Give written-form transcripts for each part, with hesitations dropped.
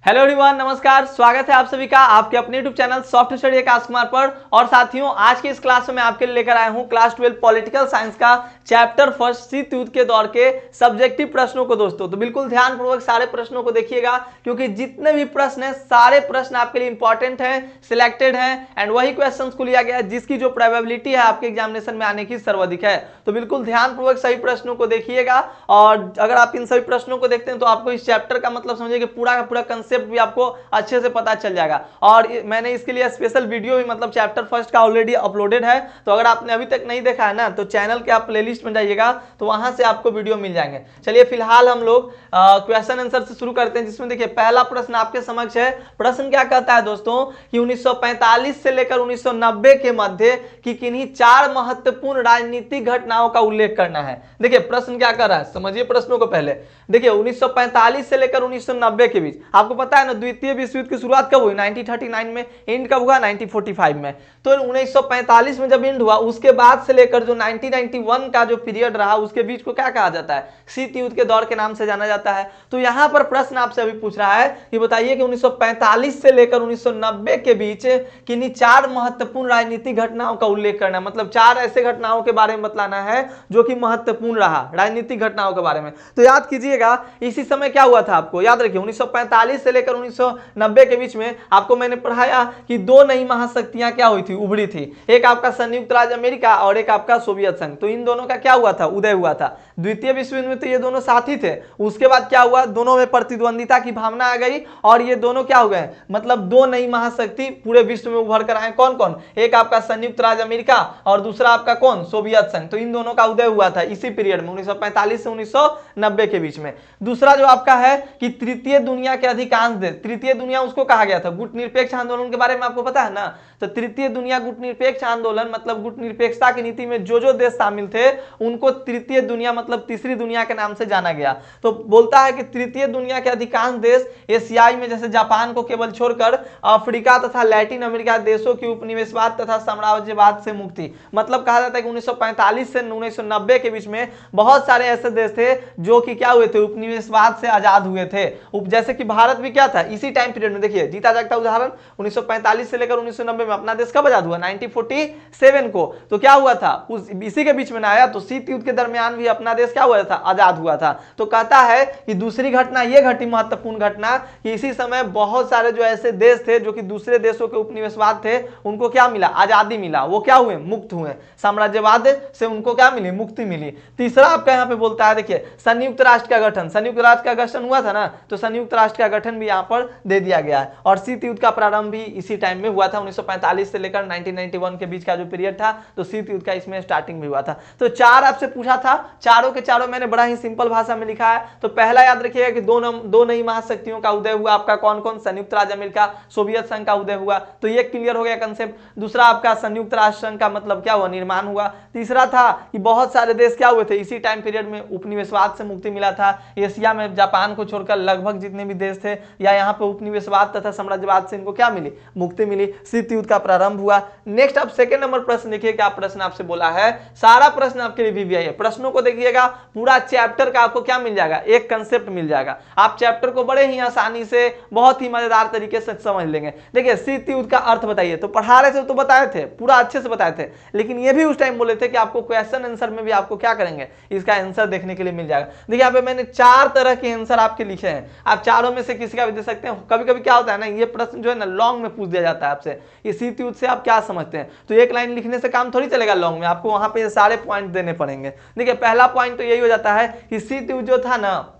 Hello everyone, नमस्कार। स्वागत है आप सभी का आपके अपने YouTube channel soft study Akash Kumar पर। और साथियों, आज की इस क्लास में मैं आपके लिए लेकर आया हूं क्लास 12 पॉलिटिकल साइंस का चैप्टर फर्स्ट शीत युद्ध के दौर के सब्जेक्टिव प्रश्नों को। दोस्तों तो बिल्कुल ध्यानपूर्वक सारे प्रश्नों को देखिएगा, क्योंकि जितने भी प्रश्न हैं सारे प्रश्न आपके लिए इंपॉर्टेंट हैं, सिलेक्टेड हैं एंड वही क्वेश्चन को लिया गया है जिसकी जो प्रोबेबिलिटी है आपके एग्जामिनेशन में आने की सर्वाधिक है। तो बिल्कुल ध्यानपूर्वक सभी प्रश्नों को देखिएगा, और अगर आप इन सभी प्रश्नों को देखते हैं तो आपको इस चैप्टर का मतलब समझिए कि पूरा का पूरा कंसेप्ट भी आपको अच्छे से पता चल जाएगा। और मैंने इसके लिए स्पेशल वीडियो भी मतलब चैप्टर फर्स्ट का ऑलरेडी अपलोडेड है, तो अगर आपने अभी तक नहीं देखा है ना तो चैनल के आप प्लेलिस्ट में जाइएगा तो वहां से आपको वीडियो मिल जाएंगे। चलिए फिलहाल हम लोग क्वेश्चन आंसर से शुरू करते हैं, जिसमें देखिए पहला प्रश्न आपके समक्ष है। प्रश्न क्या कहता है दोस्तों कि 1945 से लेकर 1990 के मध्य की किन्हीं चार महत्वपूर्ण राजनीतिक घटनाओं का उल्लेख करना है। देखिए प्रश्न क्या कर रहा है, समझिए प्रश्नों को। पहले देखिए 1945 से लेकर 1990 के बीच आपको पता है ना द्वितीय विश्व युद्ध की शुरुआत कब हुई, 1939 में। एंड कब हुआ, 1945 में। तो 1945 में जब एंड हुआ, उसके बाद से लेकर जो 1991 का जो पीरियड रहा उसके बीच को क्या कहा जाता है, शीत युद्ध के दौर के नाम से जाना जाता है। तो यहां पर प्रश्न आपसे अभी पूछ रहा है कि बताइए कि 1945 से लेकर 1990 के बीच किन्हीं चार महत्वपूर्ण राजनीतिक घटनाओं का उल्लेख करना है। मतलब चार ऐसे घटनाओं के बारे में बतलाना है जो कि महत्वपूर्ण रहा राजनीतिक घटनाओं के बारे में। तो याद कीजिएगा इसी समय क्या हुआ था, आपको याद रखिए 1945 से लेकर 1990 के बीच में आपको मैंने पढ़ाया कि दो नई महाशक्तियां क्या हुई थी, उभरी थी। एक आपका संयुक्त राज्य अमेरिका और एक आपका सोवियत संघ। तो इन दोनों का क्या हुआ था, उदय हुआ था। द्वितीय विश्व युद्ध में तो ये दोनों साथी थे, उसके बाद क्या हुआ, दोनों में प्रतिद्वंदिता की भावना आ गई और ये दोनों क्या हो गए, मतलब दो नई महाशक्ति पूरे विश्व में उभर कर आए। कौन कौन, एक आपका संयुक्त राज्य अमेरिका और दूसरा आपका कौन, सोवियत संघ। तो इन दोनों का उदय हुआ था इसी पीरियड में 1945 से 1990 के बीच में। दूसरा जो आपका है कि तृतीय दुनिया के अधिकांश देश, तृतीय दुनिया उसको कहा गया था, गुट निरपेक्ष आंदोलन के बारे में आपको पता है ना। तो तृतीय दुनिया गुट निरपेक्ष आंदोलन मतलब गुट निरपेक्षता की नीति में जो देश शामिल थे उनको तृतीय दुनिया मतलब तीसरी दुनिया के नाम से जाना गया। तो बोलता है कि तृतीय दुनिया के अधिकांश देश एशियाई में जैसे जापान को केवल छोड़कर अफ्रीका तथा लैटिन अमेरिका देशों की उपनिवेशवाद तथा साम्राज्यवाद से मुक्ति। मतलब कहा जाता है कि 1945 से 1990 के बीच में बहुत सारे ऐसे देश थे जो कि क्या हुए थे, उपनिवेशवाद से आजाद हुए थे। जैसे कि भारत भी क्या था इसी टाइम पीरियड में। देखिए जीता जागता उदाहरण 1945 से लेकर 1990 में अपना देश कब आजाद हुआ, 1947 को। तो क्या हुआ था उस इसी के बीच में ना आया, तो शीत युद्ध के दरमियान भी अपना देश क्या हुआ था, आजाद हुआ था। तो कहता है कि दूसरी घटना ये घटी, महत्वपूर्ण घटना, कि इसी समय बहुत सारे जो ऐसे देश थे जो कि दूसरे देशों के उपनिवेशवाद थे उनको क्या मिला, आजादी मिला। वो क्या हुए, मुक्त हुए, साम्राज्यवाद से उनको क्या मिली, मुक्ति मिली। तीसरा आपका यहाँ पे बोलता है देखिए संयुक्त राष्ट्र का गठन, संयुक्त राष्ट्र का गठन हुआ था ना, तो संयुक्त राष्ट्र का गठन भी यहाँ पर दे दिया गया है। और शीत युद्ध का प्रारंभ भी इसी टाइम में हुआ था, 1945 से लेकर 1991 के बीच का जो पीरियड था, तो शीत युद्ध का इसमें स्टार्टिंग भी हुआ था। तो चार आपसे पूछा था, चारों के चारों मैंने बड़ा ही सिंपल भाषा में लिखा है। तो पहला याद रखिएगा कि दो नई महाशक्तियों का उदय हुआ, आपका कौन कौन, संयुक्त राज्य अमेरिका, सोवियत संघ का उदय हुआ। तो ये क्लियर हो गया कंसेप्ट। दूसरा आपका संयुक्त राष्ट्र संघ का मतलब क्या हुआ, निर्माण हुआ। तीसरा था कि बहुत सारे देश क्या हुए थे इसी टाइम पीरियड में, उपनिवेशवाद से मुक्ति मिला था। एशिया में जापान को छोड़कर लगभग जितने भी देश थे या यहाँ पे उपनिवेशवाद तथा साम्राज्यवाद से इनको क्या मिली, मुक्ति मिली। शीत युद्ध का प्रारंभ हुआ। नेक्स्ट आप सेकंड नंबर प्रश्न देखिए, क्या प्रश्न आपसे बोला है। सारा प्रश्न आपके लिए वीवीआई है, प्रश्नों को देखिएगा, पूरा चैप्टर का आपको क्या मिल जाएगा, एक कंसेप्ट मिल जाएगा। आप चैप्टर को बड़े ही आसानी से बहुत ही मजेदार तरीके से समझ लेंगे। देखिए शीत युद्ध का अर्थ बताइए, तो पढ़ा रहे थे तो बताए थे, पूरा अच्छे से बताए थे, लेकिन ये भी उस टाइम बोले थे कि आपको क्वेश्चन आंसर में भी आपको क्या करेंगे, इसका आंसर देखने के लिए मिल जाएगा। देखिए यहाँ पे मैंने चार तरह के आंसर आपके लिखे हैं, आप चारों में से किसी का भी दे सकते हैं। कभी कभी क्या होता है ना, ये प्रश्न जो है ना लॉन्ग में पूछ दिया जाता है आपसे, ये शीत युद्ध से आप क्या समझते हैं, तो एक लाइन लिखने से काम थोड़ी चलेगा लॉन्ग में, आपको वहां पे सारे पॉइंट देने पड़ेंगे। देखिए पहला पॉइंट तो यही हो जाता है कि शीत युद्ध जो था ना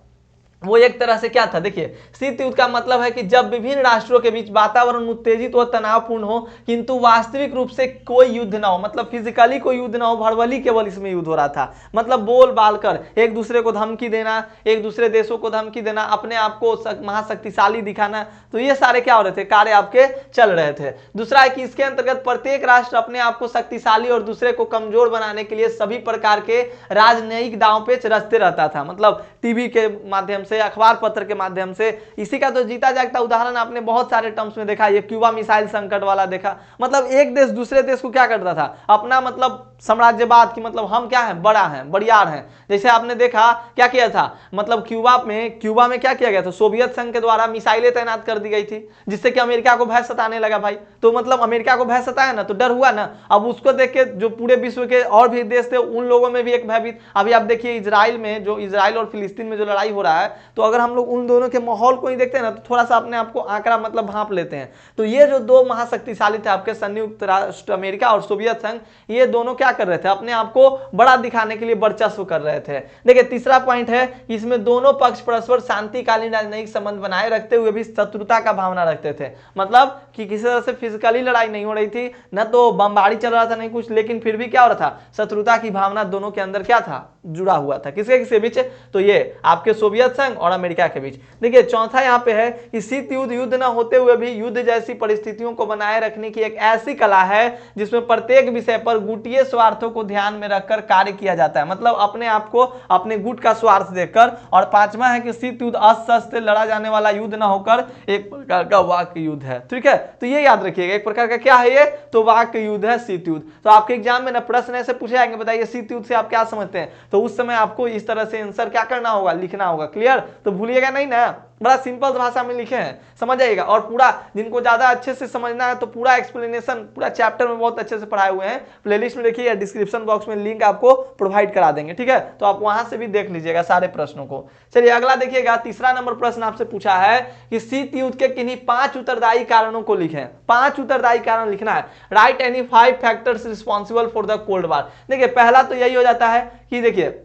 वो एक तरह से क्या था, देखिए शीत युद्ध का मतलब है कि जब विभिन्न राष्ट्रों के बीच वातावरण उत्तेजित व तनावपूर्ण हो किंतु वास्तविक रूप से कोई युद्ध ना हो, मतलब फिजिकली कोई युद्ध ना हो, भड़वली केवल इसमें युद्ध हो रहा था। मतलब बोल बाल कर एक दूसरे को धमकी देना, एक दूसरे देशों को धमकी देना, अपने आप को महाशक्तिशाली दिखाना, तो ये सारे क्या हो रहे थे, कार्य आपके चल रहे थे। दूसरा है कि इसके अंतर्गत प्रत्येक राष्ट्र अपने आप को शक्तिशाली और दूसरे को कमजोर बनाने के लिए सभी प्रकार के राजनयिक दांव पेच रचते रहता था, मतलब टीवी के माध्यम से, अखबार पत्र के माध्यम से। इसी का तो जीता जागता उदाहरण आपने बहुत सारे टर्म्स में देखा, ये क्यूबा मिसाइल संकट वाला देखा। मतलब एक देश दूसरे देश को क्या करता था, अपना मतलब साम्राज्यवाद की, मतलब हम क्या है, बड़ा है, बड़ियार हैं। जैसे आपने देखा क्या किया था, मतलब क्यूबा में क्या किया गया था, सोवियत संघ के द्वारा मिसाइलें तैनात कर दी गई थी, जिससे कि अमेरिका को भय सताने लगा भाई। तो मतलब अमेरिका को भय सताया ना, तो डर हुआ ना। अब उसको देख के जो पूरे विश्व के और भी देश थे, उन लोगों में भी एक भयभीत। अभी आप देखिए इजराइल में, जो इजराइल और फिलिस्तीन में जो लड़ाई हो रहा है, तो अगर हम लोग उन दोनों के माहौल को ही देखते हैं ना, तो थोड़ा सा अपने आप को आंकड़ा मतलब भांप लेते हैं। तो ये जो दो महाशक्तिशाली थे आपके, संयुक्त राष्ट्र अमेरिका और सोवियत संघ, ये दोनों क्या कर रहे थे, अपने आप को बड़ा दिखाने के लिए वर्चस्व कर रहे थे। देखिए तीसरा पॉइंट है, इसमें दोनों पक्ष परस्पर शांतिकालीन राजनयिक संबंध बनाए रखते हुए भी शत्रुता का भावना रखते थे। मतलब कि किसी तरह से फिजिकली लड़ाई नहीं हो रही थी, न तो बमबारी चल रहा था, नहीं कुछ, लेकिन फिर भी क्या हो रहा था, शत्रुता की भावना दोनों के अंदर क्या था, जुड़ा हुआ था। किसके बीच, तो ये आपके सोवियत संघ और अमेरिका के बीच। देखिए चौथा यहाँ पे है कि शीत युद्ध न होते हुए भी युद्ध जैसी परिस्थितियों को बनाए रखने की एक ऐसी कला है जिसमें प्रत्येक विषय पर गुटीय स्वार्थों को ध्यान में रखकर कार्य किया जाता है। मतलब अपने आप को अपने गुट का स्वार्थ देखकर। और पांचवा है कि शीत युद्ध अस्त्र से लड़ा जाने वाला युद्ध न होकर एक प्रकार का वाक्य युद्ध है। ठीक है, तो ये याद रखिएगा, एक प्रकार का क्या है ये, तो वाक्य युद्ध है शीत युद्ध। तो आपके एग्जाम में ना प्रश्न ऐसे पूछे जाएंगे, बताइए शीत युद्ध से आप क्या समझते हैं, तो उस समय आपको इस तरह से आंसर क्या करना होगा, लिखना होगा। क्लियर, तो भूलिएगा नहीं ना, बड़ा सिंपल भाषा में लिखे हैं, समझ जाइएगा। और पूरा जिनको ज्यादा अच्छे से समझना है तो पूरा एक्सप्लेनेशन पूरा चैप्टर में बहुत अच्छे से पढ़ाए हुए हैं, प्लेलिस्ट में देखिए या डिस्क्रिप्शन बॉक्स में लिंक आपको प्रोवाइड करा देंगे। ठीक है, तो आप वहां से भी देख लीजिएगा सारे प्रश्नों को। चलिए अगला देखिएगा, तीसरा नंबर प्रश्न आपसे पूछा है कि शीत युद्ध के किन्हीं 5 उत्तरदायी कारणों को लिखें। 5 उत्तरदायी कारण लिखना है। Right any 5 factors responsible for the cold war. देखिए पहला तो यही हो जाता है कि देखिए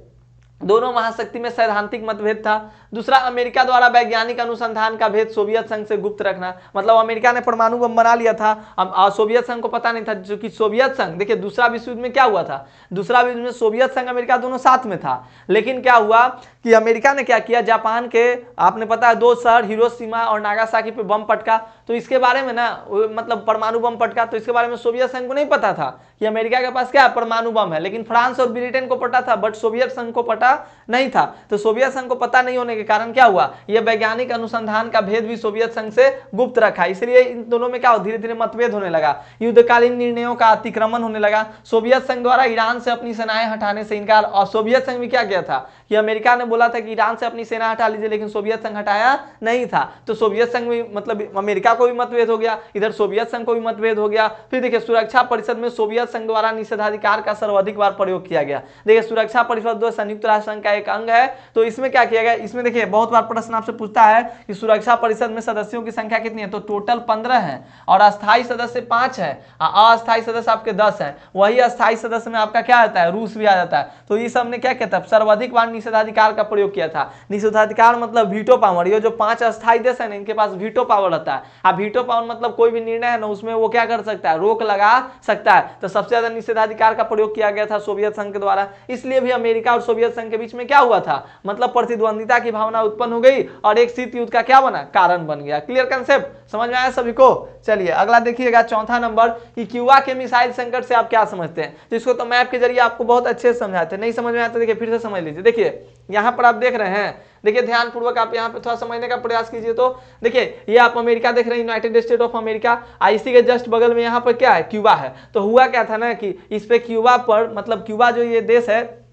दोनों महाशक्ति में सैद्धांतिक मतभेद था। दूसरा, अमेरिका द्वारा वैज्ञानिक अनुसंधान का भेद सोवियत संघ से गुप्त रखना। मतलब अमेरिका ने परमाणु बम बना लिया था, अब सोवियत संघ को पता नहीं था, जो कि सोवियत संघ, देखिए दूसरा विश्व युद्ध में क्या हुआ था, दूसरा विश्व में सोवियत संघ अमेरिका दोनों साथ में था। लेकिन क्या हुआ कि अमेरिका ने क्या किया, जापान के आपने पता है 2 शहर हिरोशिमा और नागासाकी पे बम पटका। तो इसके बारे में ना, मतलब परमाणु बम पटका, तो इसके बारे में सोवियत संघ को नहीं पता था कि अमेरिका के पास क्या परमाणु बम है। लेकिन फ्रांस और ब्रिटेन को पता था, बट सोवियत संघ को पता नहीं था। तो सोवियत संघ को पता नहीं होने के कारण क्या हुआ, यह वैज्ञानिक अनुसंधान का भेद भी सोवियत संघ से गुप्त रखा। इसलिए इन दोनों में क्या हो, धीरे धीरे मतभेद होने लगा, युद्धकालीन निर्णयों का अतिक्रमण होने लगा। सोवियत संघ द्वारा ईरान से अपनी सेनाएं हटाने से इनकार, और सोवियत संघ में क्या किया था कि अमेरिका ने बोला था कि ईरान से अपनी सेना हटा लीजिए, लेकिन सोवियत संघ हटाया नहीं था। तो सोवियत संघ में मतलब अमेरिका को भी मतभेद हो गया, इधर सोवियत संघ को भी मतभेद हो गया। फिर देखिए सुरक्षा परिषद में सोवियत संघ द्वारा निषेधाधिकार का सर्वाधिक बार प्रयोग किया गया। देखिए सुरक्षा परिषद जो संयुक्त राष्ट्र संघ का एक अंग है, तो इसमें क्या किया गया, इसमें देखिए बहुत बार प्रश्न आपसे पूछता है कि सुरक्षा परिषद में सदस्यों की संख्या कितनी है, तो टोटल 15 है और अस्थायी सदस्य 5 है, अस्थायी सदस्य आपके 10 है। वही अस्थायी सदस्य में आपका क्या आता है, रूस भी आ जाता है। तो ये सब ने क्या किया था, सर्वाधिक बार निषेधाधिकार का प्रयोग किया था। निषेधाधिकार मतलब वीटो पावर, ये जो 5 अस्थायी देश है ना, इनके पास वीटो पावर रहता है। अब वीटो पावर मतलब कोई भी निर्णय है ना, उसमें वो क्या कर सकता है, रोक लगा सकता है। तो सबसे ज्यादा निषेधाधिकार का प्रयोग किया गया था सोवियत संघ के द्वारा। इसलिए भी अमेरिका और सोवियत संघ के बीच में क्या हुआ था, मतलब प्रतिद्वंदिता की भावना उत्पन्न हो गई और एक शीत युद्ध का क्या बना, कारण बन गया। क्लियर कंसेप्ट, समझ में आया सभी को। चलिए अगला देखिएगा, चौथा नंबर कि क्यूबा के मिसाइल संकट से आप क्या समझते हैं। तो इसको तो मैप के जरिए आपको बहुत अच्छे से समझाते हैं, नहीं समझ में आता देखिए फिर से समझ लीजिए। देखिए यहाँ पर आप देख रहे हैं, देखिए ध्यान पूर्वक आप यहाँ पे थोड़ा समझने का प्रयास कीजिए। तो देखिए ये आप अमेरिका देख रहे हैं, यूनाइटेड स्टेट ऑफ अमेरिका, इसी के जस्ट बगल में यहाँ पर क्या है, क्यूबा है। तो हुआ क्या था ना कि इस पे क्यूबा पर, मतलब क्यूबा जो ये देश है,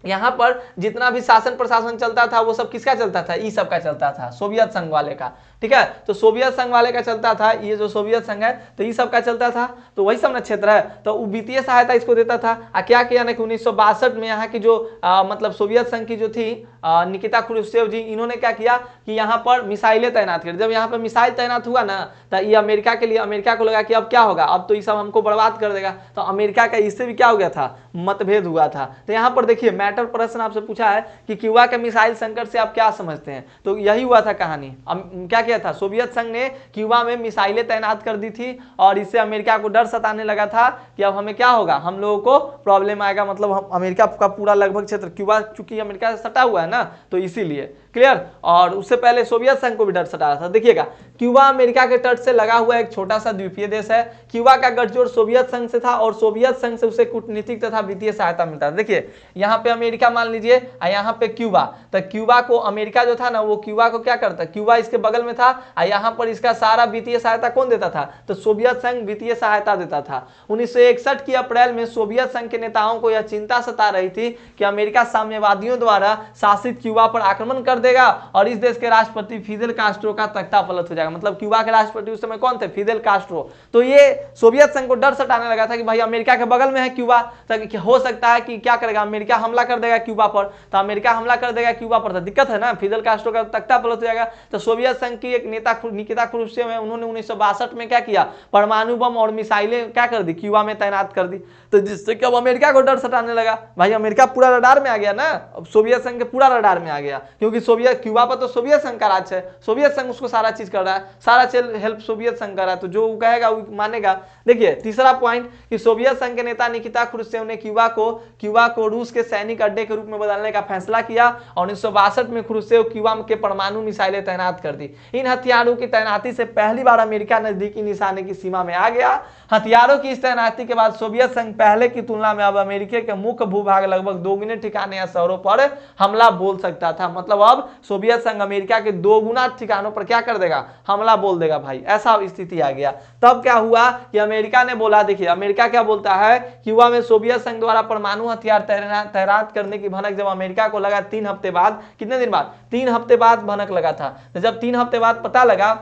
यहाँ पर जितना भी शासन प्रशासन चलता था वो सब किसका चलता था, ई सब का चलता था, सोवियत संघ वाले का। ठीक है, तो सोवियत संघ वाले का चलता था, ये जो सोवियत संघ है तो ये सब का चलता था। तो वही सब ना क्षेत्र है, तो वित्तीय सहायता इसको देता था। क्या किया ना कि 1962 में यहाँ की जो मतलब सोवियत संघ की जो थी निकिता क्रुश्चेव जी, इन्होंने क्या किया कि यहाँ पर मिसाइलें तैनात कर। जब यहाँ पर मिसाइल तैनात हुआ ना, तो ये अमेरिका के लिए, अमेरिका को लगा कि अब क्या होगा, अब तो ये सब हमको बर्बाद कर देगा। तो अमेरिका का इससे भी क्या हो गया था, मतभेद हुआ था। तो यहाँ पर देखिए मैटर प्रश्न आपसे पूछा है कि क्यूबा के मिसाइल संकट से आप क्या समझते हैं। तो यही हुआ था कहानी। क्या किया था, सोवियत संघ ने क्यूबा में मिसाइलें तैनात कर दी थी और इससे अमेरिका को डर सताने लगा था कि अब हमें क्या होगा, हम लोगों को प्रॉब्लम आएगा। मतलब हम अमेरिका का पूरा लगभग क्षेत्र, क्यूबा चूंकि अमेरिका से सटा हुआ है ना, तो इसीलिए क्लियर। और उससे पहले सोवियत संघ को भी डर सता रहा था। देखिएगा क्यूबा अमेरिका के तट से लगा हुआ एक छोटा सा द्वीपीय देश है। क्यूबा का गठजोड़ सोवियत संघ से था और सोवियत संघ से उसे कूटनीतिक तथा वित्तीय सहायता मिलता था। देखिए यहाँ पे अमेरिका मान लीजिए और यहाँ पे क्यूबा, तो क्यूबा को अमेरिका जो था ना वो क्यूबा को क्या करता, क्यूबा इसके बगल में था और यहाँ पर इसका सारा वित्तीय सहायता कौन देता था, तो सोवियत संघ वित्तीय सहायता देता था। 1961 की अप्रैल में सोवियत संघ के नेताओं को यह चिंता सता रही थी कि अमेरिका साम्यवादियों द्वारा शासित क्यूबा पर आक्रमण कर देगा और इस देश के राष्ट्रपति फिदेल कास्ट्रो का तख्ता पलट हो जाएगा। मतलब क्यूबा के राष्ट्रपति उस समय कौन थे, फिदेल कास्ट्रो। तो ये सोवियत संघ को डर सताने लगा था कि भाई अमेरिका के बगल में है क्यूबा, तो हो सकता है कि क्या करेगा, अमेरिका हमला कर देगा क्यूबा पर, तो अमेरिका हमला कर देगा क्यूबा पर तो दिक्कत है ना, फिदेल कास्ट्रो का तख्ता पलट हो जाएगा। तो सोवियत संघ की एक नेता निकिता क्रुश्चेव है, उन्होंने 1962 में क्या किया, परमाणु बम और मिसाइलें क्या कर दी, क्यूबा में तैनात कर दी। तो जिससे कि अब अमेरिका को डर सताने लगा, भाई अमेरिका पूरा रडार में आ गया ना, अब सोवियत संघ के पूरा रडार में आ गया, क्योंकि सोवियत क्यूबा पर तो सोवियत संघ का राज है, सोवियत संघ उसको सारा चीज कर रहा है, सारा हेल्प सोवियत संघ कर रहा है, तो जो कहेगा वो मानेगा। देखिए तीसरा पॉइंट कि सोवियत संघ के नेता निकिता क्रुश्चेव ने क्यूबा को रूस के सैनिक अड्डे के रूप में बदलने का फैसला किया और 1962 में क्रुश्चेव क्यूबा के परमाणु मिसाइलें तैनात कर दी। इन हथियारों की तैनाती से पहली बार अमेरिका नजदीकी निशाने की सीमा में आ गया। हथियारों की इस तैनाती के बाद सोवियत संघ पहले की तुलना में अब अमेरिका के मुख्य भूभाग लगभग दोगुने ठिकाने या शहरों पर हमला बोल सकता था। मतलब अब सोवियत संघ अमेरिका के 2 गुना ठिकानों पर क्या कर देगा, हमला बोल देगा भाई, ऐसा स्थिति आ गया। तब क्या हुआ कि अमेरिका ने बोला, देखिए अमेरिका क्या बोलता है, क्यूबा में सोवियत संघ द्वारा परमाणु हथियार तैनात करने की भनक जब अमेरिका को लगा 3 हफ्ते बाद, कितने दिन बाद, 3 हफ्ते बाद भनक लगा था, तो जब 3 हफ्ते बाद पता लगा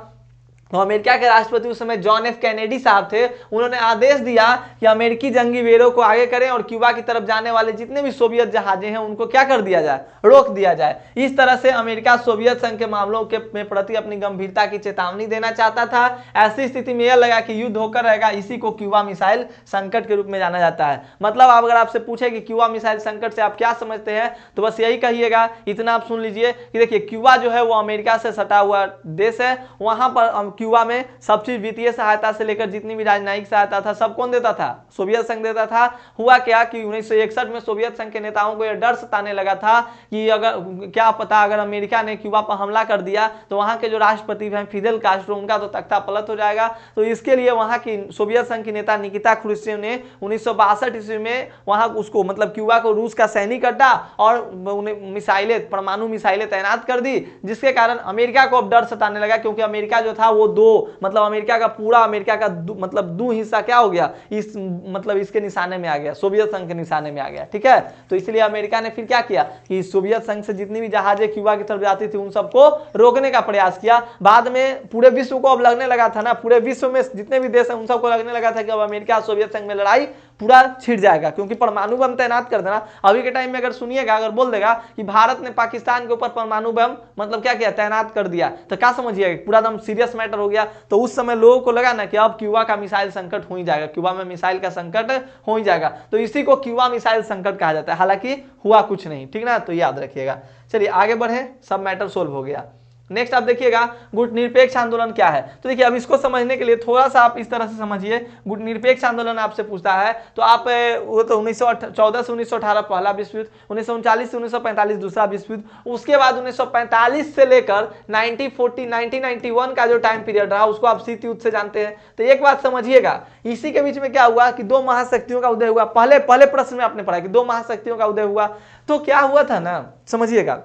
तो अमेरिका के राष्ट्रपति उस समय जॉन एफ कैनेडी साहब थे, उन्होंने आदेश दिया कि अमेरिकी जंगी वेरों को आगे करें और क्यूबा की तरफ जाने वाले जितने भी सोवियत जहाजें हैं उनको क्या कर दिया जाए, रोक दिया जाए। इस तरह से अमेरिका सोवियत संघ के मामलों के प्रति अपनी गंभीरता की चेतावनी देना चाहता था। ऐसी स्थिति में यह लगा कि युद्ध होकर रहेगा, इसी को क्यूबा मिसाइल संकट के रूप में जाना जाता है। मतलब अगर आपसे पूछे कि क्यूबा मिसाइल संकट से आप क्या समझते हैं, तो बस यही कहिएगा, इतना आप सुन लीजिए कि देखिए क्यूबा जो है वो अमेरिका से सटा हुआ देश है, वहां पर क्यूबा में सब चीज वित्तीय सहायता से लेकर जितनी भी राजनयिक सहायता था सब कौन देता था, सोवियत संघ देता था। हुआ क्या कि 1961 में सोवियत संघ के नेताओं को यह डर सताने लगा था कि अगर क्या पता अगर अमेरिका ने क्यूबा पर हमला कर दिया तो वहां के जो राष्ट्रपति हैं फिदेल कास्ट्रो, उनका तो तख्ता पलट हो जाएगा। तो इसके लिए वहां की सोवियत संघ की नेता निकिता क्रुश्चेव ने 1962 ईस्वी में वहां उसको मतलब क्यूबा को रूस का सैनिक अड्डा और मिसाइलें, परमाणु मिसाइलें तैनात कर दी, जिसके कारण अमेरिका को अब डर सताने लगा, क्योंकि अमेरिका जो था वो मतलब अमेरिका का पूरा अमेरिका का मतलब 2 हिस्सा क्या हो गया, इस मतलब इसके निशाने में आ गया, सोवियत संघ के निशाने में आ गया। ठीक है, तो इसलिए अमेरिका ने फिर क्या किया कि सोवियत संघ से जितनी भी जहाजें क्यूबा की तरफ जाती थी उन सबको रोकने का प्रयास किया। बाद में पूरे विश्व को अब लगने लगा था ना, पूरे विश्व में जितने भी देश हैं उन सबको लगने लगा था कि अब अमेरिका सोवियत संघ में लड़ाई पूरा छिड़ जाएगा, क्योंकि परमाणु बम तैनात कर देना। अभी के टाइम में अगर सुनिएगा, अगर बोल देगा कि भारत ने पाकिस्तान के ऊपर परमाणु बम मतलब क्या किया, तैनात कर दिया, तो क्या समझिएगा पूरा एकदम सीरियस मैटर हो गया। तो उस समय लोगों को लगा ना कि अब क्यूबा का मिसाइल संकट हो ही जाएगा, क्यूबा में मिसाइल का संकट हो ही जाएगा, तो इसी को क्यूबा मिसाइल संकट कहा जाता है। हालांकि हुआ कुछ नहीं, ठीक ना, तो याद रखिएगा। चलिए आगे बढ़े, सब मैटर सोल्व हो गया। नेक्स्ट आप देखिएगा गुटनिरपेक्ष आंदोलन क्या है। तो देखिए अब इसको समझने के लिए थोड़ा सा आप इस तरह से समझिए, गुटनिरपेक्ष आंदोलन आपसे पूछता है तो आप वो तो 1914 से 1918 पहला विश्व युद्ध, 1939 से 1945 दूसरा विश्व युद्ध, उसके बाद 1945 से लेकर 1991 का जो टाइम पीरियड रहा उसको आप शीत युद्ध से जानते हैं। तो एक बात समझिएगा, इसी के बीच में क्या हुआ कि 2 महाशक्तियों का उदय हुआ। पहले प्रश्न में आपने पढ़ा कि 2 महाशक्तियों का उदय हुआ, तो क्या हुआ था ना, समझिएगा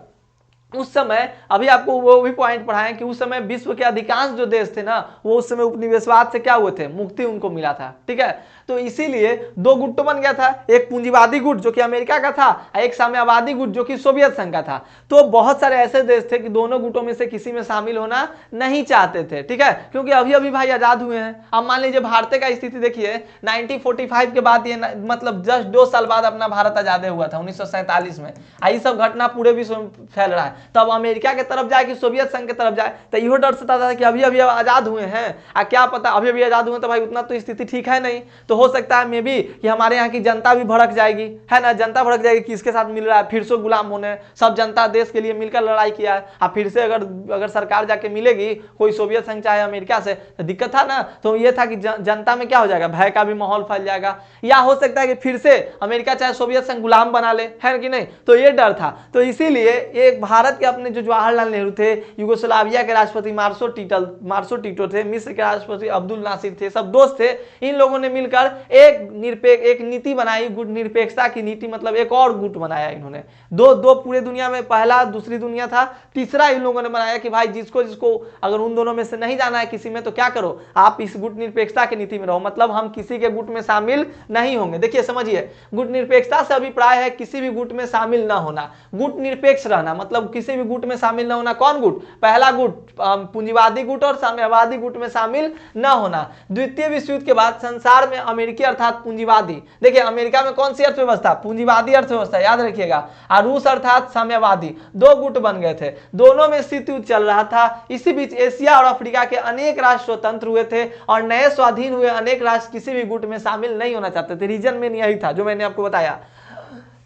उस समय, अभी आपको वो भी पॉइंट पढ़ाएं कि उस समय विश्व के अधिकांश जो देश थे ना वो उस समय उपनिवेशवाद से क्या हुए थे, मुक्ति उनको मिला था। ठीक है, तो इसीलिए 2 गुटों बन गया था, एक पूंजीवादी गुट जो कि अमेरिका का था, एक साम्यवादी गुट जो कि सोवियत संघ का था। तो बहुत सारे ऐसे देश थे कि दोनों गुटों में से किसी में शामिल होना नहीं चाहते थे। ठीक है, क्योंकि अभी अभी भाई आजाद हुए हैं। अब मान लीजिए भारत का स्थिति देखिए, 1945 के बाद ये मतलब जस्ट 2 साल बाद अपना भारत आजाद हुआ था 1947 में। यही सब घटना पूरे विश्व में फैल रहा है। तब अमेरिका के तरफ जाए कि सोवियत संघ के तरफ जाए, तो इहो डर सताता था कि अभी अभी आजाद हुए हैं, क्या पता अभी अभी आजाद हुए तो भाई उतना तो स्थिति ठीक है नहीं, तो हो सकता है मे बी कि हमारे यहाँ की जनता भी भड़क जाएगी, है ना, जनता भड़क जाएगी कि इसके साथ मिल रहा है, फिर से गुलाम होने, सब जनता देश के लिए मिलकर लड़ाई किया है, अब फिर से अगर सरकार जाके मिलेगी कोई सोवियत संघ चाहे अमेरिका से, तो दिक्कत था ना। तो ये था कि जनता में क्या हो जाएगा, भय का भी माहौल फैल जाएगा, या हो सकता है कि फिर से अमेरिका चाहे सोवियत संघ गुलाम बना ले, है कि नहीं, तो ये डर था। तो इसीलिए एक भारत भारत के अपने जो जवाहरलाल नेहरू थे, यूगोस्लाविया के राष्ट्रपति मार्शो टीटो थे, मिस्र के राष्ट्रपति अब्दुल नासिर थे, सब दोस्त थे। इन लोगों ने मिलकर एक नीति बनाई, गुट निरपेक्षता की नीति, मतलब एक और गुट बनाया इन्होंने। दो पूरे दुनिया में, पहला दूसरी दुनिया था, तीसरा इन लोगों ने बनाया कि भाई जिसको अगर उन दोनों में से नहीं जाना है किसी में, तो क्या करो, आप इस गुट निरपेक्षता की नीति में रहो, मतलब हम किसी के गुट में शामिल नहीं होंगे। देखिए समझिए, गुट निरपेक्षता से अभिप्राय है किसी भी गुट में शामिल न होना, गुट निरपेक्ष रहना, मतलब किसी भी गुट में शामिल न होना। कौन गुट? पहला गुट पूंजीवादी गुट और साम्यवादी गुट में शामिल न होना। द्वितीय विश्व युद्ध के बाद संसार में अमेरिकी अर्थात पूंजीवादी, देखिए अमेरिका में कौन सी अर्थव्यवस्था? पूंजीवादी अर्थव्यवस्था, याद रखिएगा, और रूस अर्थात साम्यवादी, दो गुट बन गए थे। दोनों में शीत युद्ध चल रहा था। इसी बीच एशिया और अफ्रीका के अनेक राष्ट्र स्वतंत्र हुए थे और नए स्वाधीन हुए अनेक राष्ट्र किसी भी गुट में शामिल नहीं होना चाहते थे। रीजन में यही था जो मैंने आपको बताया।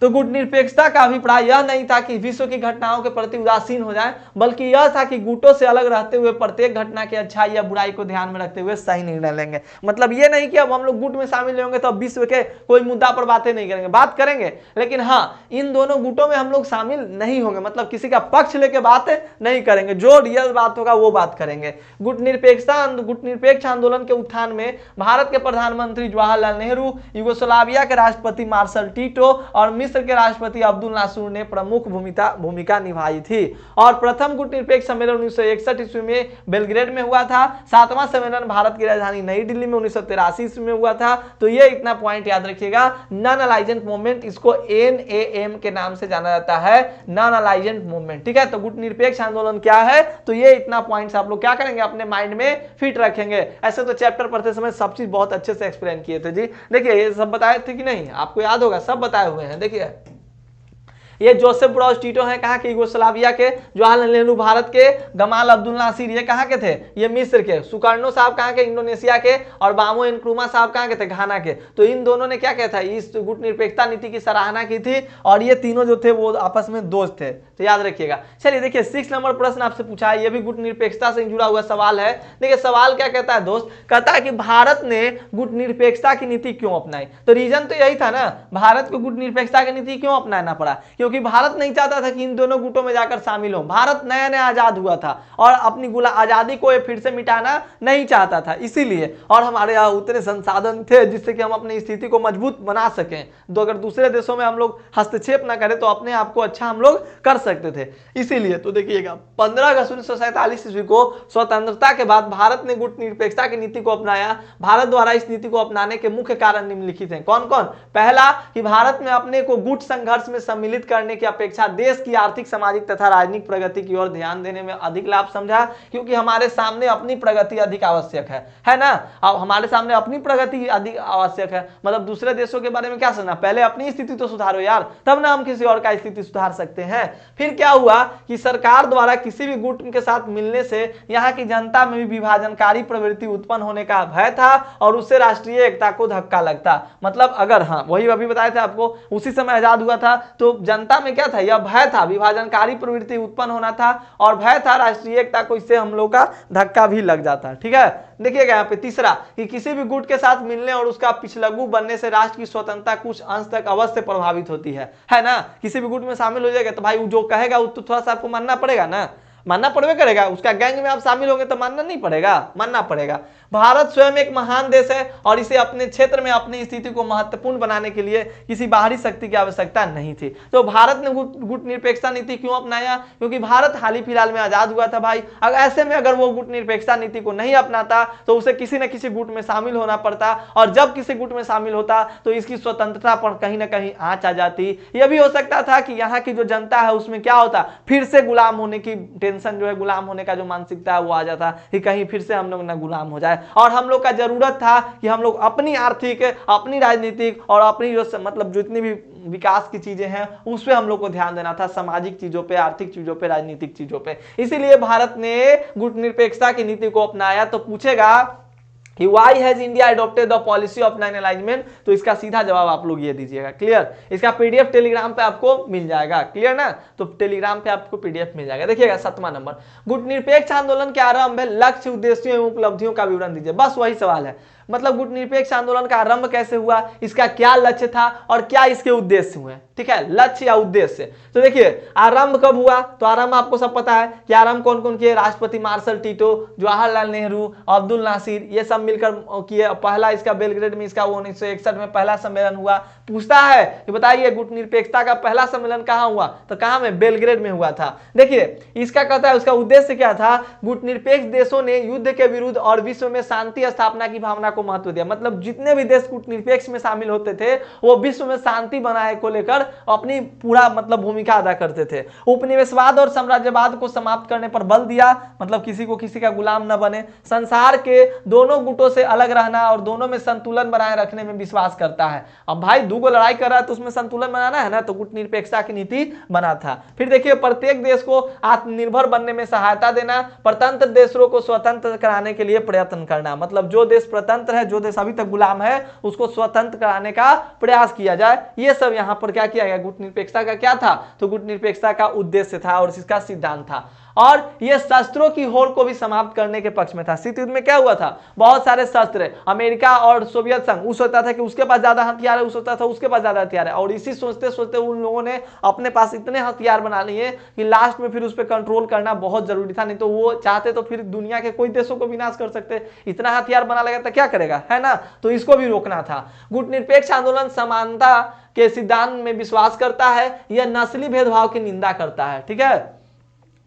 तो गुट निरपेक्षता का अभिप्राय यह नहीं था कि विश्व की घटनाओं के प्रति उदासीन हो जाए, बल्कि यह था कि गुटों से अलग रहते हुए प्रत्येक घटना की अच्छाई या बुराई को ध्यान में रखते हुए सही निर्णय लेंगे। मतलब ये नहीं कि अब हम लोग गुट में शामिल होंगे तो अब विश्व के कोई मुद्दा पर बातें नहीं करेंगे, बात करेंगे, लेकिन हाँ इन दोनों गुटों में हम लोग शामिल नहीं होंगे, मतलब किसी का पक्ष लेके बातें नहीं करेंगे, जो रियल बात होगा वो बात करेंगे। गुट निरपेक्ष आंदोलन के उत्थान में भारत के प्रधानमंत्री जवाहरलाल नेहरू, यूगोस्लाविया के राष्ट्रपति मार्शल टीटो और मिस्र के राष्ट्रपति अब्दुल नासुर ने प्रमुख भूमिका निभाई थी। और प्रथम गुट निरपेक्ष सम्मेलन 1961 ईस्वी में बेलग्रेड में हुआ था। 7वां सम्मेलन भारत की राजधानी नई दिल्ली में 1983 ईस्वी में हुआ था। तो ये इतना पॉइंट याद रखिएगा, नॉन अलाइजेंट मूवमेंट, इसको NAM के नाम से जाना जाता है, नॉन अलाइजेंट मूवमेंट। ठीक है, तो गुट निरपेक्ष आंदोलन क्या है, तो ये इतना पॉइंट्स आप लोग क्या करेंगे, अपने माइंड में फिट रखेंगे। ऐसे तो चैप्टर पढ़ते समय सब चीज बहुत अच्छे से एक्सप्लेन किए थे जी। देखिए ये सब बताए थे कि नहीं, आपको याद होगा, सब बताए हुए हैं। देखिए ये जोसेफ ब्रॉज टीटो है, कहाँ के? यूगोस्लाविया के। जवाहरलाल नेहरू भारत के। गमाल अब्दुल नासिर ये कहाँ के थे? ये मिस्र के। सुकर्णो साहब कहाँ के? इंडोनेशिया के। और बामो इनक्रुमा साहब कहाँ के थे? घाना के। तो इन दोनों ने क्या किया था, इस गुट निरपेक्षता नीति की सराहना की थी और ये तीनों जो थे वो आपस में दोस्त थे, तो याद रखिएगा। चलिए देखिए 6 नंबर प्रश्न आपसे पूछा है, ये भी गुट निरपेक्षता से जुड़ा हुआ सवाल है। देखिए सवाल क्या कहता है दोस्त, कहता है कि भारत ने गुट निरपेक्षता की नीति क्यों अपनाई? तो रीजन तो यही था ना, भारत को गुट निरपेक्षता की नीति क्यों अपनाना पड़ा? क्योंकि भारत नहीं चाहता था कि इन दोनों गुटों में जाकर शामिल हो। भारत नया नया आजाद हुआ था और अपनी आजादी को फिर से मिटाना नहीं चाहता था, इसीलिए। और हमारे यहाँ उतने संसाधन थे जिससे कि हम अपनी स्थिति को मजबूत बना सकें। तो अगर दूसरे देशों में हम लोग हस्तक्षेप ना करें तो अपने आप को अच्छा हम लोग कर सकते थे, इसीलिए। तो देखिएगा 15 अगस्त 1947 ईस्वी को स्वतंत्रता के बाद भारत ने गुट निरपेक्षता की नीति को अपनाया। भारत द्वारा इस नीति को अपनाने के मुख्य कारण निम्नलिखित हैं। कौन कौन? पहला, कि भारत में अपने को गुट संघर्ष में सम्मिलित करने की अपेक्षा देश की आर्थिक, सामाजिक तथा राजनीतिक प्रगति की ओर ध्यान देने में अधिक लाभ समझा, क्योंकि हमारे सामने अपनी प्रगति अधिक आवश्यक है ना। अब हमारे सामने अपनी प्रगति अधिक आवश्यक है, मतलब दूसरे देशों के बारे में क्या सोचना, पहले अपनी स्थिति तो सुधारो यार, तब ना हम किसी और का स्थिति सुधार सकते हैं। फिर क्या हुआ कि सरकार द्वारा किसी भी गुट के साथ मिलने से यहाँ की जनता में भी विभाजनकारी प्रवृत्ति उत्पन्न होने का भय था और उससे राष्ट्रीय एकता को धक्का लगता। मतलब अगर, हाँ वही अभी बताए थे आपको, उसी समय आजाद हुआ था तो जनता में क्या था, यह भय था, विभाजनकारी प्रवृत्ति उत्पन्न होना था और भय था राष्ट्रीय एकता को, इससे हम लोग का धक्का भी लग जाता। ठीक है, देखिएगा यहाँ पे तीसरा, कि किसी भी गुट के साथ मिलने और उसका पिछलग्गू बनने से राष्ट्र की स्वतंत्रता कुछ अंश तक अवश्य प्रभावित होती है ना। किसी भी गुट में शामिल हो जाएगा तो भाई जो कहेगा वो तो थोड़ा सा आपको मानना पड़ेगा ना, मानना पड़ेगा करेगा। उसका गैंग में आप शामिल होंगे तो मानना नहीं पड़ेगा, मानना पड़ेगा। भारत स्वयं एक महान देश है और इसे अपने क्षेत्र में अपनी स्थिति को महत्वपूर्ण बनाने के लिए किसी बाहरी शक्ति की आवश्यकता नहीं थी। तो भारत ने गुट निरपेक्षता नीति क्यों अपनाया? क्योंकि भारत हाल ही फिलहाल में आजाद हुआ था भाई। अगर ऐसे में अगर वो गुट निरपेक्षता नीति को नहीं अपनाता तो उसे किसी न किसी गुट में शामिल होना पड़ता और जब किसी गुट में शामिल होता तो इसकी स्वतंत्रता पर कहीं ना कहीं आंच आ जाती। यह भी हो सकता था कि यहाँ की जो जनता है उसमें क्या होता, फिर से गुलाम होने की टेंशन जो है, गुलाम होने का जो मानसिकता है वो आ जाता कि कहीं फिर से हम लोग ना गुलाम हो जाए। और हम लोग का जरूरत था कि हम लोग अपनी आर्थिक, अपनी राजनीतिक और अपनी जो मतलब जितनी भी विकास की चीजें हैं उस पर हम लोग को ध्यान देना था, सामाजिक चीजों पे, आर्थिक चीजों पे, राजनीतिक चीजों पे। इसीलिए भारत ने गुट निरपेक्षता की नीति को अपनाया। तो पूछेगा कि why has India adopted the policy of non alignment, तो इसका सीधा जवाब आप लोग ये दीजिएगा। क्लियर? इसका पीडीएफ टेलीग्राम पे आपको मिल जाएगा। क्लियर ना? तो टेलीग्राम पे आपको पीडीएफ मिल जाएगा। देखिएगा 7वां नंबर, गुट निरपेक्ष आंदोलन के आरंभ में लक्ष्य, उद्देश्यों एवं उपलब्धियों का विवरण दीजिए। बस वही सवाल है, मतलब गुटनिरपेक्ष आंदोलन का आरंभ कैसे हुआ, इसका क्या लक्ष्य था और क्या इसके उद्देश्य हुए। ठीक है, लक्ष्य या उद्देश्य। तो देखिए आरंभ कब हुआ, तो आरंभ आपको सब पता है कि आरंभ कौन कौन किए, राष्ट्रपति मार्शल टीटो, जवाहरलाल नेहरू, अब्दुल नासिर, ये सब मिलकर किए। पहला इसका बेलग्रेड में इसका 1961 में पहला सम्मेलन हुआ। पूछता है कि बताइए गुटनिरपेक्षता का पहला सम्मेलन कहाँ हुआ, तो कहाँ में, बेलग्रेड में हुआ था। देखिए इसका कहता है उसका उद्देश्य क्या था, गुटनिरपेक्ष देशों ने युद्ध के विरुद्ध और विश्व में शांति स्थापना की भावना को महत्व दिया। मतलब जितने भी देश गुटनिरपेक्ष में शामिल होते थे वो विश्व में शांति बनाए को लेकर अपनी पूरा मतलब भूमिका अदा करते थे। उपनिवेशवाद और साम्राज्यवाद को समाप्त करने पर बल दिया, मतलब किसी को किसी का गुलाम न बने, संसार के दोनों गुटों से अलग रहना और दोनों में संतुलन बनाए रखने में विश्वास करता है। अब भाई दो को लड़ाई कर रहा है तो उसमें संतुलन बनाना है ना, तो गुटनिरपेक्षता की नीति बना था। फिर देखिए प्रत्येक देश को आत्मनिर्भर बनने में सहायता देना, प्रतंत्र देशों को स्वतंत्र कराने के लिए प्रयत्न करना। मतलब जो देश प्रतंत्र है, जो देश अभी तक गुलाम है, उसको स्वतंत्र कराने का प्रयास किया जाए। ये सब यहाँ पर क्या किया गया, गुटनिरपेक्षता का क्या था, तो गुटनिरपेक्षता का उद्देश्य था और इसका सिद्धांत था। और यह शस्त्रों की होड़ को भी समाप्त करने के पक्ष में था। शीत युद्ध में क्या हुआ था, बहुत सारे शस्त्र, अमेरिका और सोवियत संघ, उस होता था कि उसके पास ज्यादा हथियार है, उस होता था उसके पास ज्यादा हथियार है, और इसी सोचते सोचते उन लोगों ने अपने पास इतने हथियार बना लिए कि लास्ट में फिर उस पर कंट्रोल करना बहुत जरूरी था। नहीं तो वो चाहते तो फिर दुनिया के कोई देशों को विनाश कर सकते, इतना हथियार बना लगा तो क्या करेगा, है ना। तो इसको भी रोकना था। गुटनिरपेक्ष आंदोलन समानता के सिद्धांत में विश्वास करता है, यह नस्ली भेदभाव की निंदा करता है। ठीक है,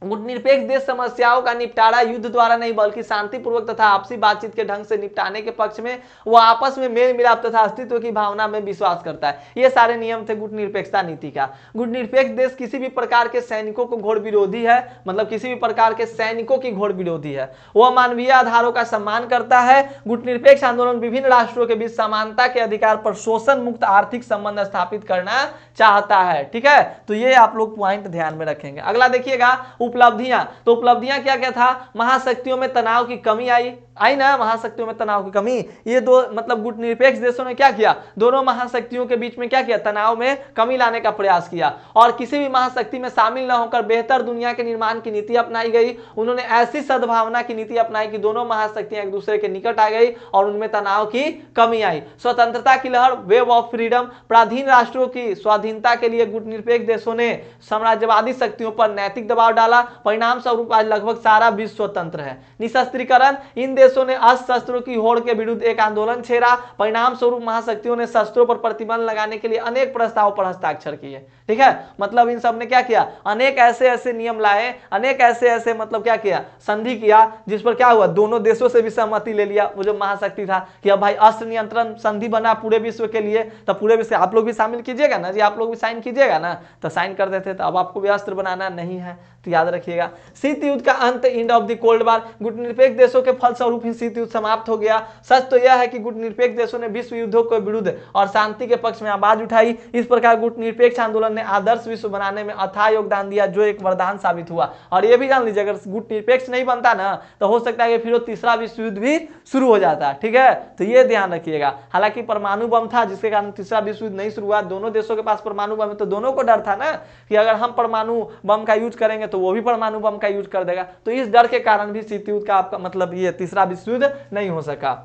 गुटनिरपेक्ष देश समस्याओं का निपटारा युद्ध द्वारा नहीं बल्कि शांतिपूर्वक तथा आपसी बातचीत के ढंग से निपटाने के पक्ष में वह आपस में मेल मिलाप तथा अस्तित्व की भावना में विश्वास करता है। ये सारे नियम थे गुटनिरपेक्षता नीति का। गुटनिरपेक्ष देश किसी भी प्रकार के सैनिकों को घोर विरोधी है, मतलब किसी भी प्रकार के सैनिकों की घोर विरोधी है। वह मानवीय आधारों का सम्मान करता है। गुटनिरपेक्ष आंदोलन विभिन्न राष्ट्रों के बीच समानता के अधिकार पर शोषण मुक्त आर्थिक संबंध स्थापित करना चाहता है। ठीक है, तो ये आप लोग पॉइंट ध्यान में रखेंगे। अगला देखिएगा उपलब्धियां। तो उपलब्धियां क्या क्या था, महाशक्तियों में तनाव की कमी आई ना, महाशक्तियों में तनाव की कमी। ये दो मतलब गुटनिरपेक्ष देशों ने क्या किया, दोनों महाशक्तियों के बीच में क्या किया, तनाव में कमी लाने का प्रयास किया। और किसी भी महाशक्ति में शामिल न होकर बेहतर दुनिया के निर्माण की नीति अपनाई गई। उन्होंने ऐसी सद्भावना की नीति अपनाई कि दोनों महाशक्तियां एक दूसरे के निकट आ गई और उनमें तनाव की कमी आई। स्वतंत्रता की लहर, वेव ऑफ फ्रीडम, पराधीन राष्ट्रों की स्वाधीनता के लिए गुटनिरपेक्ष देशों ने साम्राज्यवादी शक्तियों पर नैतिक दबाव डाला। परिणाम स्वरूप आज लगभग सारा विश्व स्वतंत्र है। निशस्त्रीकरण, इन देशों ने शस्त्रों की होड़ के विरुद्ध एक आंदोलन छेड़ा। परिणाम स्वरूप महाशक्तियों ने शस्त्रों पर प्रतिबंध लगाने के लिए अनेक प्रस्तावों पर हस्ताक्षर किए। ठीक है, मतलब इन सब ने क्या किया, अनेक ऐसे ऐसे नियम लाए, अनेक ऐसे ऐसे मतलब क्या किया, संधि किया, जिस पर क्या हुआ, दोनों देशों से भी सहमति ले लिया। वो जो महाशक्ति था कि अब भाई अस्त्र नियंत्रण संधि बना पूरे विश्व के लिए, तो पूरे विश्व आप लोग भी शामिल कीजिएगा ना जी, आप लोग भी साइन कीजिएगा ना, तो साइन कर देते। तो अब आपको भी अस्त्र बनाना नहीं है, तो याद रखिएगा। शीत युद्ध का अंत, end of the cold war. गुटनिरपेक्ष देशों के फलस्वरूप ही शीत युद्ध समाप्त हो गया। सच तो यह है कि गुटनिरपेक्ष देशों ने विश्व युद्धों के विरुद्ध और शांति के पक्ष में आवाज उठाई। इस प्रकार गुटनिरपेक्ष आंदोलन ने आदर्श विश्व बनाने में अथाह योगदान दिया, जो एक वरदान साबित हुआ। और यह भी जान लीजिए, अगर गुटनिरपेक्ष नहीं बनता ना, तो हो सकता है कि फिर वो तीसरा विश्व युद्ध भी शुरू हो जाता। ठीक है, तो ये ध्यान रखिएगा। हालांकि परमाणु बम था, जिसके कारण तीसरा विश्व युद्ध नहीं शुरू हुआ। दोनों देशों के पास परमाणु बम है, तो दोनों को डर था ना कि अगर हम परमाणु बम का यूज करेंगे तो वो भी परमाणु बम का यूज कर देगा। तो इस डर के कारण भी शीत युद्ध का आपका मतलब ये तीसरा विश्व युद्ध नहीं हो सका।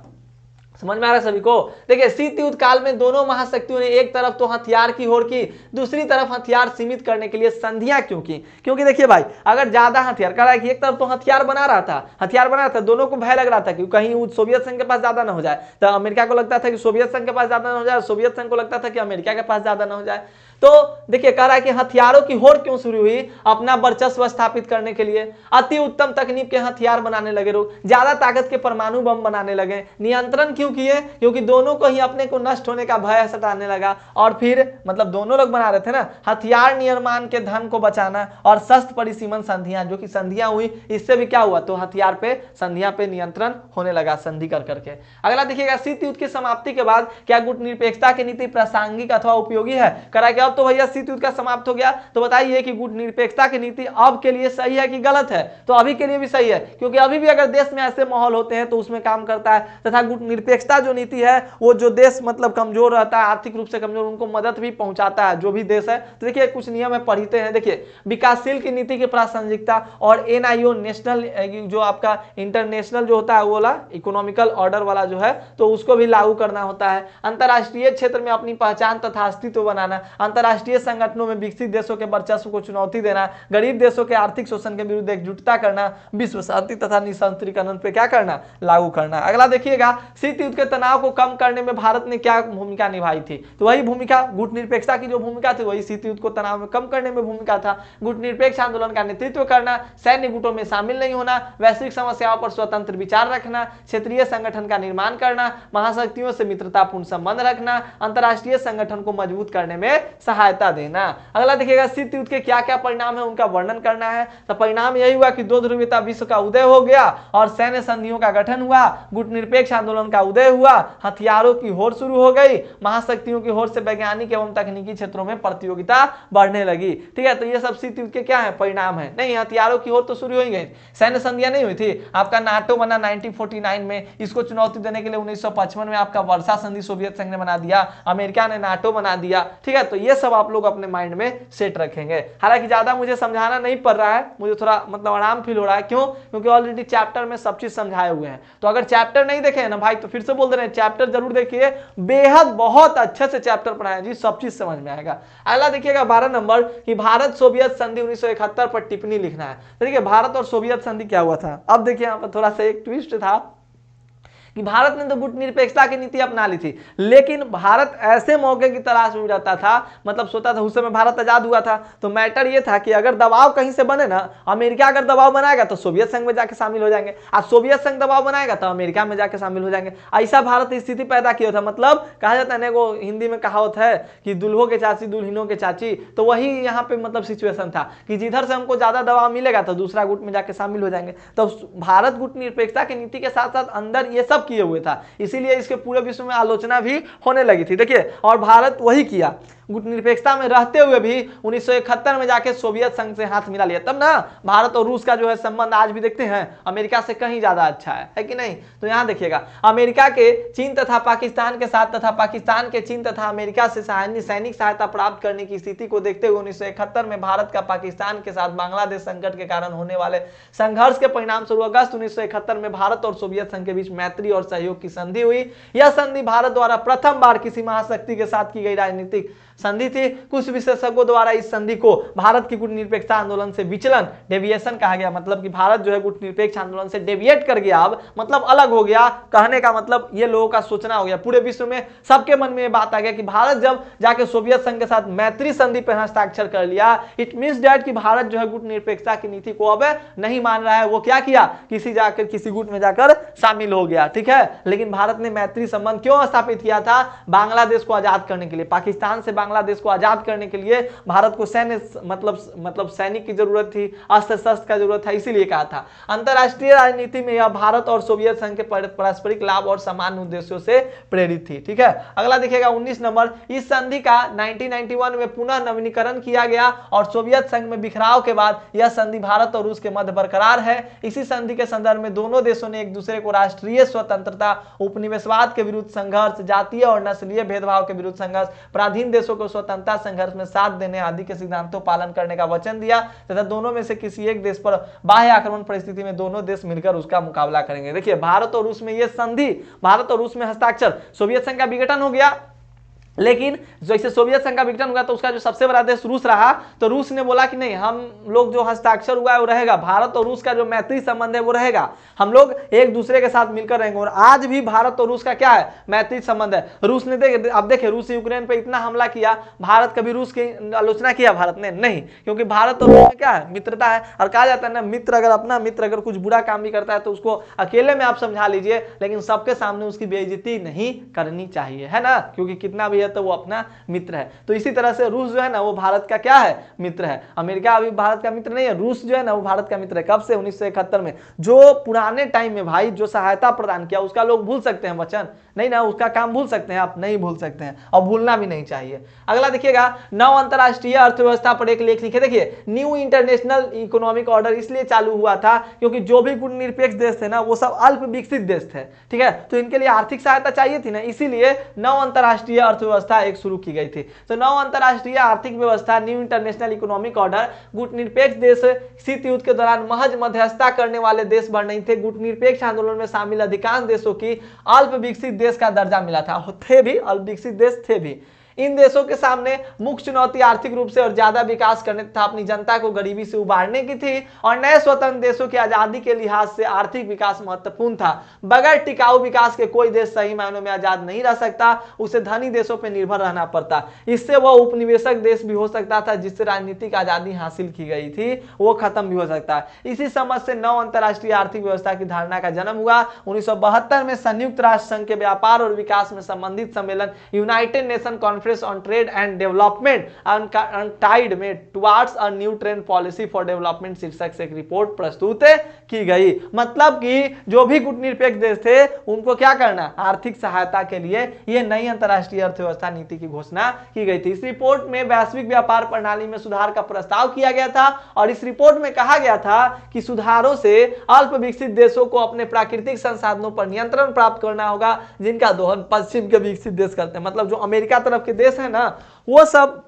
समझ में आ रहा है सभी को। देखिए शीत युद्ध काल में दोनों महाशक्तियों ने एक तरफ तो हथियार की होड़ की, दूसरी तरफ हथियार सीमित करने के लिए संधियां क्यों की, क्योंकि देखिए भाई अगर ज्यादा हथियार कह रहा है कि एक तरफ तो हथियार बना रहा था, दोनों को भय लग रहा था कि कहीं सोवियत संघ के पास ज्यादा ना हो जाए। तो अमेरिका को लगता था कि सोवियत संघ के पास ज्यादा ना हो जाए, सोवियत संघ को लगता था कि अमेरिका के पास ज्यादा ना हो जाए। तो देखिए कह रहा है कि हथियारों की होड़ क्यों शुरू हुई, अपना वर्चस्व स्थापित करने के लिए। अति उत्तम तकनीक के हथियार बनाने लगे लोग, ज्यादा ताकत के परमाणु बम बनाने लगे। नियंत्रण क्यों किए, क्योंकि दोनों को ही अपने को नष्ट होने का भय सताने लगा। और फिर मतलब दोनों लोग बना रहे थे ना, हथियार निर्माण के धन को बचाना और शस्त्र परिसीमन संधियां, जो कि संधियां हुई, इससे भी क्या हुआ, तो हथियार पे संधियां पे नियंत्रण होने लगा संधि कर करके। अगला देखिएगा, शीत युद्ध की समाप्ति के बाद क्या गुटनिरपेक्षता की नीति प्रासंगिक अथवा उपयोगी है। करा कि अब अब तो भैया शीत युद्ध का समाप्त हो गया। तो बताइए कि गुट निरपेक्षता की नीति अब के लिए सही है कि गलत है? तो अभी के लिए भी सही है, क्योंकि अभी भी अगर देश में ऐसे माहौल होते हैं तो उसमें काम करता है। तथा गुट निरपेक्षता जो नीति है वो जो देश मतलब कमजोर रहता है, आर्थिक रूप से कमजोर, उनको मदद भी पहुंचाता है जो भी देश है। तो देखिए कुछ नियम है, पढ़ते हैं। देखिए विकासशील की नीति की प्रासंगिकता और NIO नेशनल जो आपका इंटरनेशनल जो होता है वो वाला इकोनॉमिकल ऑर्डर वाला जो है तो उसको भी लागू करना होता है। अंतरराष्ट्रीय क्षेत्र में अपनी पहचान तथा अस्तित्व बनाना, अंतरराष्ट्रीय संगठनों में विकसित देशों के वर्चस्व को चुनौती देना, गरीब देशों के आर्थिक शोषण के विरुद्ध एकजुटता करना, विश्व शांति तथा निशस्त्रीकरण पे क्या करना, लागू करना। अगला देखिएगा, शीत युद्ध के तनाव को कम करने में भारत ने क्या भूमिका निभाई थी? तो वही भूमिका गुट निरपेक्षता की जो भूमिका थी वही शीत युद्ध को तनाव में कम करने में भूमिका था। गुट निरपेक्ष आंदोलन का नेतृत्व करना, सैन्य गुटों में शामिल नहीं होना, वैश्विक समस्याओं पर स्वतंत्र विचार रखना, क्षेत्रीय संगठन का निर्माण करना, महाशक्तियों से मित्रतापूर्ण संबंध रखना, अंतरराष्ट्रीय संगठन को मजबूत करने में सहायता देना। अगला देखिएगा, शीत युद्ध के क्या क्या परिणाम है उनका वर्णन करना है। तो परिणाम यही हुआ कि दो ध्रुवीयता विश्व का उदय हो गया और सैन्य संधियों का गठन हुआ, गुट निरपेक्ष आंदोलन का उदय हुआ, हथियारों की होड़ शुरू हो गई, महाशक्तियों की होड़ से वैज्ञानिक एवं तकनीकी क्षेत्रों में प्रतियोगिता बढ़ने लगी। ठीक है, तो ये सब शीत युद्ध के क्या है, परिणाम है। नहीं, हथियारों की होड़ तो शुरू हो ही गई, सैन्य संधियां नहीं हुई थी। आपका नाटो बना 1949 में, इसको चुनौती देने के लिए 1955 में आपका वर्षा संधि सोवियत संघ ने बना दिया, अमेरिका ने नाटो बना दिया। ठीक है, तो ये सब आप लोग अपने माइंड में सेट रखेंगे। हालांकि ज्यादा मुझे समझाना नहीं पड़ रहा है, मुझे थोड़ा मतलब आराम फील हो रहा है। क्यों? क्योंकि ऑलरेडी चैप्टर में सब चीज समझाए हुए हैं। तो अगर चैप्टर नहीं देखे ना भाई तो फिर से बोल दे रहे हैं, चैप्टर जरूर देखिए, बेहद बहुत अच्छे से चैप्टर पढ़ाए जी, सब चीज समझ में आएगा। अगला देखिएगा 12 नंबर कि भारत सोवियत संधि 1971 पर टिप्पणी लिखना है। देखिए भारत और सोवियत संधि क्या हुआ था। अब देखिए यहाँ पर थोड़ा सा एक ट्विस्ट था कि भारत ने तो गुट निरपेक्षता की नीति अपना ली थी, लेकिन भारत ऐसे मौके की तलाश में रहता था, मतलब सोचा था उस समय भारत आजाद हुआ था, तो मैटर ये था कि अगर दबाव कहीं से बने ना, अमेरिका अगर दबाव बनाएगा तो सोवियत संघ में जाके शामिल हो जाएंगे, और सोवियत संघ दबाव बनाएगा तो अमेरिका में जाके शामिल हो जाएंगे। ऐसा भारत स्थिति पैदा किया था। मतलब कहा जाता है ना, वो हिंदी में कहावत है कि दुल्हों के चाची दुल्हनों के चाची, तो वही यहाँ पे मतलब सिचुएशन था कि जिधर से हमको ज्यादा दबाव मिलेगा तो दूसरा गुट में जाके शामिल हो जाएंगे। तो भारत गुट निरपेक्षता की नीति के साथ साथ अंदर ये सब किए हुए था, इसीलिए इसके पूरे विश्व में आलोचना भी होने लगी थी। देखिए, और भारत वही किया, गुट निरपेक्षता में रहते हुए भी 1971 में जाके सोवियत संघ से हाथ मिला लिया। तब ना भारत और रूस का जो है संबंध आज भी देखते हैं अमेरिका से कहीं ज्यादा अच्छा है कि नहीं। तो यहां देखिएगा, अमेरिका के चीन तथा पाकिस्तान के साथ तथा पाकिस्तान के चीन तथा अमेरिका से सैनिक सहायता प्राप्त करने की स्थिति को देखते हुए 1971 में भारत का पाकिस्तान के साथ बांग्लादेश संकट के कारण होने वाले संघर्ष के परिणाम स्वरूप अगस्त 1971 में भारत और सोवियत संघ के बीच मैत्री और सहयोग की संधि हुई। यह संधि भारत द्वारा प्रथम बार किसी महाशक्ति के साथ की गई राजनीतिक संधि थी। कुछ विशेषज्ञों द्वारा इस संधि को भारत की गुट निरपेक्षता आंदोलन से विचलन, डेविएशन कहा गया। मतलब कि भारत जो है गुट निरपेक्ष आंदोलन से डेविएट कर गया, अब मतलब अलग हो गया। कहने का मतलब ये लोगों का सोचना हो गया, पूरे विश्व में सबके मन में ये बात आ गया कि भारत जब जाके सोवियत संघ के साथ मैत्री संधि पर हस्ताक्षर कर लिया, इट मींस दैट कि भारत जो है गुट निरपेक्षता की नीति को अब नहीं मान रहा है। वो क्या किया, किसी गुट में जाकर शामिल हो गया। ठीक है, लेकिन भारत ने मैत्री संबंध क्यों स्थापित किया था? बांग्लादेश को आजाद करने के लिए, पाकिस्तान से बांग्लादेश को आजाद करने के लिए भारत को सैन्य मतलब सैनिक की जरूरत थी, अस्त्र शस्त्र का जरूरत था, इसीलिए कहा था। अंतरराष्ट्रीय राजनीति में यह भारत और सोवियत संघ के पारस्परिक लाभ और समान उद्देश्यों से प्रेरित थी। ठीक है, अगला देखिएगा 19 नंबर, इस संधि का 1991 में पुनः नवीनीकरण किया गया और सोवियत संघ में बिखराव के बाद यह संधि भारत और रूस के मध्य बरकरार है। इसी संधि के संदर्भ में दोनों देशों ने एक दूसरे को राष्ट्रीय स्वतंत्रता, उपनिवेशवाद के विरुद्ध संघर्ष, जातीय और नस्लीय भेदभाव के विरुद्ध संघर्ष, पराधीन देशों को स्वतंत्रता संघर्ष में साथ देने आदि के सिद्धांतों पालन करने का वचन दिया तथा दोनों में से किसी एक देश पर बाह्य आक्रमण परिस्थिति में दोनों देश मिलकर उसका मुकाबला करेंगे। देखिए, भारत और रूस में यह संधि, भारत और रूस में हस्ताक्षर, सोवियत संघ का विघटन हो गया, लेकिन जैसे सोवियत संघ का विघटन हुआ तो उसका जो सबसे बड़ा देश रूस रहा, तो रूस ने बोला कि नहीं, हम लोग जो हस्ताक्षर हुआ है वो रहेगा, भारत और रूस का जो मैत्री संबंध है वो रहेगा, हम लोग एक दूसरे के साथ मिलकर रहेंगे। और आज भी भारत और रूस का क्या है, मैत्री संबंध है। रूस ने अब देखिए, रूस यूक्रेन पे इतना हमला किया, भारत कभी रूस की आलोचना किया भारत ने? नहीं, क्योंकि भारत और रूस में क्या है, मित्रता है। और कहा जाता है ना, मित्र अगर अपना मित्र अगर कुछ बुरा काम भी करता है तो उसको अकेले में आप समझा लीजिए, लेकिन सबके सामने उसकी बेइज्जती नहीं करनी चाहिए, है ना, क्योंकि कितना भी है तो वो अपना मित्र है। तो इसी तरह से रूस जो है ना वो भारत का क्या है, मित्र है। अमेरिका अभी भारत का मित्र नहीं है, रूस जो है ना वो भारत का मित्र है। कब से, 1971 में। जो पुराने टाइम में भाई जो सहायता प्रदान किया उसका लोग भूल सकते हैं वचन, नहीं ना, उसका काम भूल सकते हैं आप, नहीं भूल सकते हैं और भूलना भी नहीं चाहिए। अगला देखिएगा, नव अंतरराष्ट्रीय अर्थव्यवस्था पर एक लेख लिखे। देखिए न्यू इंटरनेशनल इकोनॉमिक ऑर्डर इसलिए चालू हुआ था क्योंकि जो भी गुटनिरपेक्ष देश थे ना वो सब अल्प विकसित देश थे, ठीक है, तो इनके लिए आर्थिक सहायता चाहिए थी ना, इसीलिए नव अंतरराष्ट्रीय अर्थव्यवस्था एक शुरू की गई थी। तो नव अंतरराष्ट्रीय आर्थिक व्यवस्था, न्यू इंटरनेशनल इकोनॉमिक ऑर्डर, गुटनिरपेक्ष देश शीत युद्ध के दौरान महज मध्यस्थता करने वाले देश बन नहीं थे। गुटनिरपेक्ष आंदोलन में शामिल अधिकांश देशों की अल्प विकसित देश का दर्जा मिला था, थे भी अल्प विकसित देश थे भी। इन देशों के सामने मुख्य चुनौती आर्थिक रूप से और ज्यादा विकास करने तथा अपनी जनता को गरीबी से उबारने की थी और नए स्वतंत्र देशों की आजादी के लिहाज से आर्थिक विकास महत्वपूर्ण था। बगैर टिकाऊ विकास के कोई देश सही मायनों में आजाद नहीं रह सकता, उसे धनी देशों पर निर्भर रहना पड़ता। इससे वह उपनिवेशक देश भी हो सकता था जिससे राजनीतिक आजादी हासिल की गई थी वो खत्म भी हो सकता है। इसी समझ से नव अंतरराष्ट्रीय आर्थिक व्यवस्था की धारणा का जन्म हुआ। 1972 में संयुक्त राष्ट्र संघ के व्यापार और विकास में संबंधित सम्मेलन United Nation Conference on Trade and Development UNCTAD में towards a new trade policy for development शीर्षक से एक रिपोर्ट प्रस्तुत की गई। मतलब कि जो भी गुटनिरपेक्ष देश थे उनको क्या करना, आर्थिक सहायता के लिए ये नई अंतरराष्ट्रीय अर्थव्यवस्था नीति की घोषणा की गई थी। इस रिपोर्ट में वैश्विक व्यापार प्रणाली में सुधार का प्रस्ताव किया गया था और इस रिपोर्ट में कहा गया था कि सुधारों से अल्प विकसित देशों को अपने प्राकृतिक संसाधनों पर नियंत्रण प्राप्त करना होगा जिनका दोहन पश्चिम के विकसित देश करते हैं। मतलब जो अमेरिका तरफ के देश है ना वो सब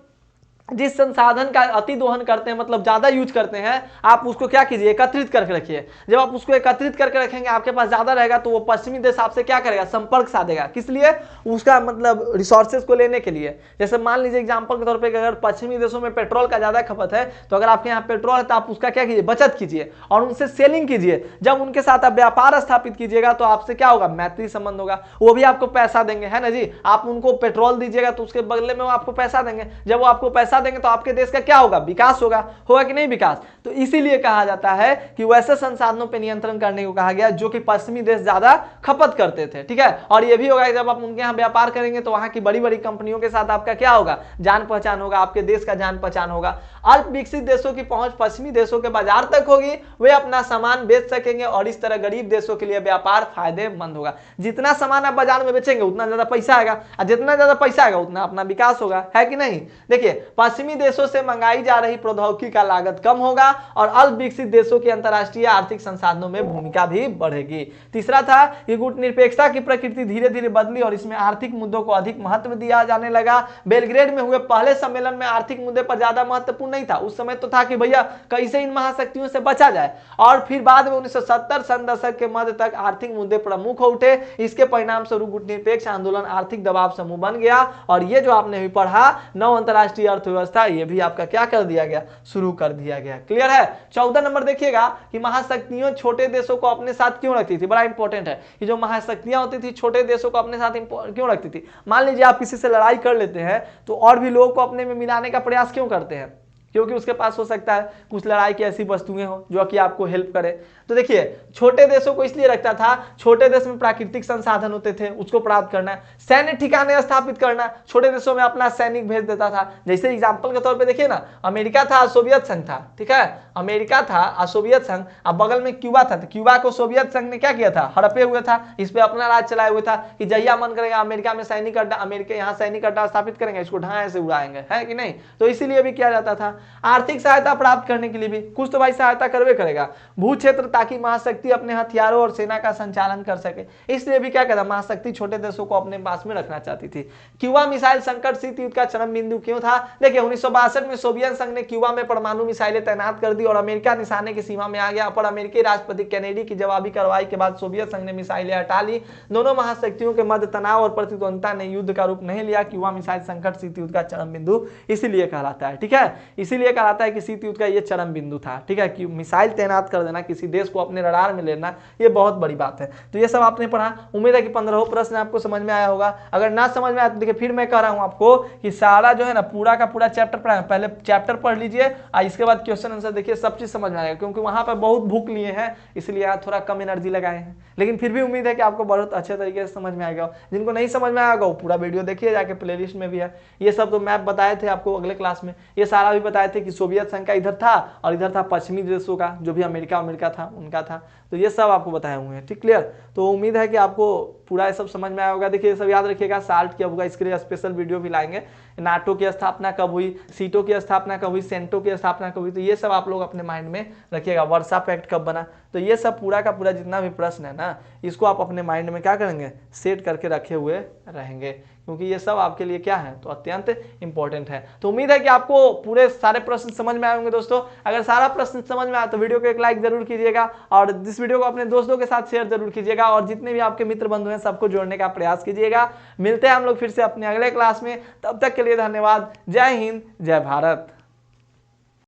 जिस संसाधन का अति दोहन करते हैं, मतलब ज्यादा यूज करते हैं, आप उसको क्या कीजिए, एकत्रित करके रखिए। जब आप उसको एकत्रित करके रखेंगे आपके पास ज्यादा रहेगा तो वो पश्चिमी देश आपसे क्या करेगा, संपर्क साधेगा। किस लिए, उसका मतलब रिसोर्सेज को लेने के लिए। जैसे मान लीजिए एग्जांपल के तौर पे अगर पश्चिमी देशों में पेट्रोल का ज्यादा खपत है तो अगर आपके यहाँ पेट्रोल है तो आप उसका क्या कीजिए, बचत कीजिए और उनसे सेलिंग कीजिए। जब उनके साथ आप व्यापार स्थापित कीजिएगा तो आपसे क्या होगा, मैत्री संबंध होगा, वो भी आपको पैसा देंगे, है ना जी। आप उनको पेट्रोल दीजिएगा तो उसके बदले में वो आपको पैसा देंगे। जब वो आपको पैसा देंगे तो आपके देश का क्या होगा, विकास होगा कि नहीं विकास। तो इसीलिए कहा जाता है कि वैसे संसाधनों पर नियंत्रण करने को कहा गया जो कि पश्चिमी देश ज्यादा खपत करते थे, ठीक है। और ये भी होगा जब आप उनके यहाँ व्यापार करेंगे तो वहां की बड़ी बड़ी कंपनियों के साथ आपका क्या होगा, जान पहचान होगा, आपके देश का जान पहचान होगा। अल्प विकसित देशों की पहुंच पश्चिमी देशों के बाजार तक होगी, वे अपना सामान बेच सकेंगे और इस तरह गरीब देशों के लिए व्यापार फायदेमंद होगा। जितना सामान आप बाजार में बेचेंगे उतना ज्यादा पैसा आएगा और जितना ज्यादा पैसा आएगा उतना अपना विकास होगा, है कि नहीं। देखिए पश्चिमी देशों से मंगाई जा रही प्रौद्योगिकी का लागत कम होगा और अल्प विकसित देशों की अंतरराष्ट्रीय आर्थिक संसाधनों में भूमिका भी बढ़ेगी। तीसरा था कि गुटनिरपेक्षता की प्रकृति धीरे धीरे बदली और इसमें आर्थिक मुद्दों को अधिक महत्व दिया जाने लगा। बेलग्रेड में हुए पहले सम्मेलन में आर्थिक मुद्दे पर ज्यादा महत्वपूर्ण नहीं था। उस समय तो था कि भैया कैसे इन महाशक्तियों से बचा जाए, और फिर बाद में 1970 सन दशक के मध्य तक आर्थिक मुद्दे प्रमुख हो उठे। इसके परिणाम स्वरूप गुटनिरपेक्ष आंदोलन आर्थिक दबाव समूह बन गया और ये जो आपने भी पढ़ा नव अंतरराष्ट्रीय अर्थव्यवस्था ये भी आपका क्या कर दिया गया, शुरू कर दिया गया। क्लियर है। 14 नंबर देखिएगा कि महाशक्तियों छोटे देशों को अपने साथ क्यों रखती थी। बड़ा इंपॉर्टेंट है कि जो महाशक्तियां होती थी छोटे देशों को अपने साथ क्यों रखती थी। मान लीजिए आप किसी से लड़ाई कर लेते हैं तो और भी लोगों को अपने में मिलाने का प्रयास क्यों करते हैं, क्योंकि उसके पास हो सकता है कुछ लड़ाई की ऐसी वस्तुएं हो जो कि आपको हेल्प करे। तो देखिए छोटे देशों को इसलिए रखता था, छोटे देश में प्राकृतिक संसाधन होते थे उसको प्राप्त करना, सैन्य ठिकाने स्थापित करना, छोटे देशों में अपना सैनिक भेज देता था। जैसे एग्जांपल के तौर पे देखिए ना, अमेरिका था, सोवियत संघ था, ठीक है, अमेरिका था, सोवियत संघ, अब बगल में क्यूबा था, तो क्यूबा को सोवियत संघ ने क्या किया था, हड़पे हुए था, इस पे अपना राज चलाए हुए था कि जहिया मन करेगा अमेरिका में सैनिक अड्डा, अमेरिका यहाँ सैनिक अड्डा स्थापित करेंगे, इसको ढाए से उड़ाएंगे, है कि नहीं। तो इसीलिए भी किया जाता था। आर्थिक सहायता प्राप्त करने के लिए भी कुछ तो भाई सहायता करवे करेगा, भू क्षेत्र, ताकि महाशक्ति अपने हथियारों और सेना का संचालन कर सके। इसलिए भी क्या कहता, महाशक्ति छोटे देशों को अपने पास में रखना चाहती थी। क्यूबा मिसाइल संकट शीत युद्ध का चरम बिंदु क्यों था। देखिए 1962 में सोवियत संघ ने क्यूबा में परमाणु मिसाइलें तैनात कर दी और अमेरिका निशाने की सीमा में आ गया। पर अमेरिकी राष्ट्रपति कैनेडी की जवाबी कार्रवाई के बाद सोवियत संघ ने मिसाइलें हटा ली। दोनों महाशक्तियों के मध्य तनाव और प्रतिद्वंदिता ने युद्ध का रूप नहीं लिया। क्यूबा मिसाइल संकट शीत युद्ध का चरम बिंदु इसीलिए कहलाता है, ठीक है, इसीलिए इसीलिए कहलाता है कि शीत युद्ध का ये चरम बिंदु था। ठीक है, कि मिसाइल तैनात कर देना, किसी देश को अपने रडार में लेना, ये बहुत बड़ी बात है। तो ये सब आपने पढ़ा। उम्मीद है कि 15 प्रश्न आपको समझ में आया होगा। अगर ना समझ में आया तो देखिए फिर मैं कह रहा हूं आपको कि सारा जो है ना पूरा का पूरा चैप्टर पढ़ा, पहले चैप्टर पढ़ लीजिए और इसके बाद क्वेश्चन आंसर देखिए, सब चीज समझ में आएगा, क्योंकि वहां पर बहुत भूख लिए हैं इसलिए आप थोड़ा कम एनर्जी लगाए हैं। लेकिन फिर भी उम्मीद है कि आपको बहुत अच्छे तरीके से समझ में आएगा। जिनको नहीं समझ में आएगा वो पूरा वीडियो देखिए, जाके प्लेलिस्ट में भी है। ये सब तो मैप बताए थे आपको अगले क्लास में, ये सारा भी बताए थे कि सोवियत संघ का इधर था और इधर था पश्चिमी देशों का, जो भी अमेरिका था उनका था। तो ये सब आपको बताए हुए हैं। ठीक, क्लियर। तो उम्मीद है कि आपको पूरा ये सब समझ में आया होगा। देखिए ये सब याद रखिएगा, साल्ट क्या होगा इसके लिए स्पेशल वीडियो भी लाएंगे। नाटो की स्थापना कब हुई, सीटो की स्थापना कब हुई, सेंटो की स्थापना कब हुई, तो ये सब आप लोग अपने माइंड में रखिएगा। वर्षा पैक्ट कब बना, तो ये सब पूरा का पूरा जितना भी प्रश्न है ना, इसको आप अपने माइंड में क्या करेंगे, सेट करके रखे हुए रहेंगे, क्योंकि ये सब आपके लिए क्या है, तो अत्यंत इंपॉर्टेंट है। तो उम्मीद है कि आपको पूरे सारे प्रश्न समझ में आए होंगे दोस्तों। अगर सारा प्रश्न समझ में आया तो वीडियो को एक लाइक जरूर कीजिएगा और इस वीडियो को अपने दोस्तों के साथ शेयर जरूर कीजिएगा और जितने भी आपके मित्र बंधु हैं सबको जोड़ने का प्रयास कीजिएगा। मिलते हैं हम लोग फिर से अपने अगले क्लास में, तब तक के लिए धन्यवाद। जय हिंद, जय भारत।